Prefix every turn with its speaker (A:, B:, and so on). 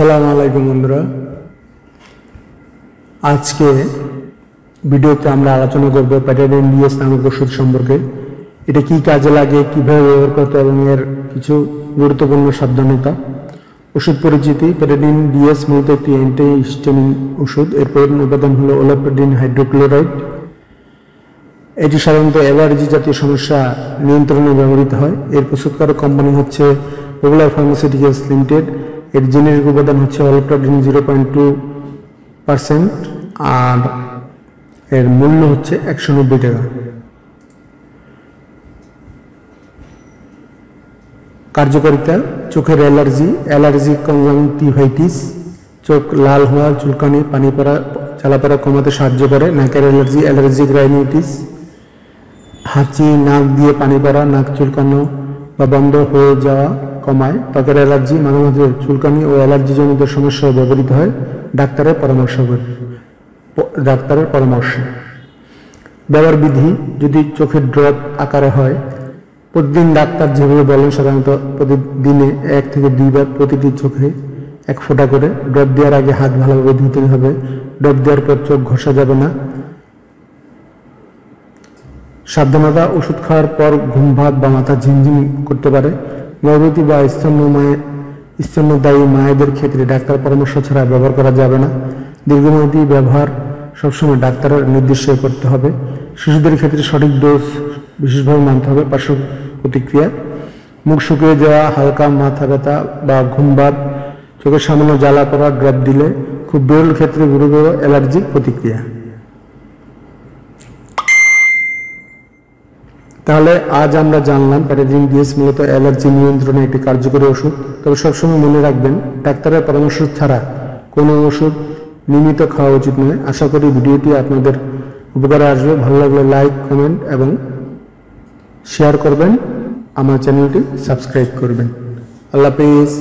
A: আসসালামু আলাইকুম বন্ধুরা, আজকে ভিডিওতে আমরা আলোচনা করব প্যাটাডিন ডিএস নামক ওষুধ সম্পর্কে। এটা কি কাজে লাগে, কিভাবে ব্যবহার করতে এবং এর কিছু গুরুত্বপূর্ণ সাবধানতা। ওষুধ পরিচিতি: প্যাটাডিন ডিএস মূলত একটি অ্যান্টিহিস্টামিন ওষুধ। এর প্রধান উপাদান হলো ওলাপ্যাডিন হাইড্রোক্লোরাইড। এটি সাধারণত অ্যালার্জি জাতীয় সমস্যা নিয়ন্ত্রণে ব্যবহৃত হয়। এর প্রস্তুতকারক কোম্পানি হচ্ছে পপুলার ফার্মাসিউটিক্যালস লিমিটেড। এর জেনেরিক উপাদান হচ্ছে ওলাপ্যাডিন 0.2% আর এর মূল্য হচ্ছে 190 টাকা। কার্যকারিতা: চোখের অ্যালার্জি কনজাংটিভাইটিস, চোখ লাল হওয়া, চুলকানি, পানি পড়া, জ্বালাপড়া কমাতে সাহায্য করে। নাকের অ্যালার্জিক রাইনাইটিস, হাঁচি, নাক দিয়ে পানি পড়া, নাক চুলকানো বা বন্ধ হয়ে যাওয়া কমায়। ত্বকের অ্যালার্জি, মাঝে মাঝে চুলকানি ও অ্যালার্জিজনিত সমস্যায় ব্যবহৃত হয়। ডাক্তারের পরামর্শ। ব্যবহার বিধি: যদি চোখের ড্রপ আকারে হয়, প্রতিদিন ডাক্তার যেভাবে বলেন সাধারণত প্রতিদিনে 1 থেকে 2 বার প্রতিটি চোখে 1 ফোঁটা করে। ড্রপ দেওয়ার আগে হাত ভালোভাবে ধুতে হবে। ড্রপ দেওয়ার পর চোখ ঘষা যাবে না। সাবধানতা: ওষুধ খাওয়ার পর ঘুম ভাব বা মাথা ঝিমঝিম করতে পারে। গর্ভবতী বা স্তন্যদায়ী মায়েদের ক্ষেত্রে ডাক্তার পরামর্শ ছাড়া ব্যবহার করা যাবে না। দীর্ঘমেয়াদী ব্যবহার সবসময় ডাক্তারের নির্দেশে করতে হবে। শিশুদের ক্ষেত্রে সঠিক ডোজ বিশেষভাবে মানতে হবে। পার্শ্ব প্রতিক্রিয়া: মুখ শুকিয়ে যাওয়া, হালকা মাথা ব্যথা বা ঘুম ভাব, চোখের সামান্য জ্বালা পড়া। ড্রপ দিলে খুব বিরল ক্ষেত্রে গুরুতর অ্যালার্জিক প্রতিক্রিয়া। তাহলে আজ আমরা জানলাম প্যাটাডিন ডিএস মূলত অ্যালার্জি নিয়ন্ত্রণে একটি কার্যকরী ওষুধ। তবে সবসময় মনে রাখবেন, ডাক্তারের পরামর্শ ছাড়া কোনো ওষুধ নিয়মিত খাওয়া উচিত নয়। আশা করি ভিডিওটি আপনাদের উপকারে আসবে। ভালো লাগলে লাইক, কমেন্ট এবং শেয়ার করবেন। আমার চ্যানেলটি সাবস্ক্রাইব করবেন। আল্লাহ হাফেজ।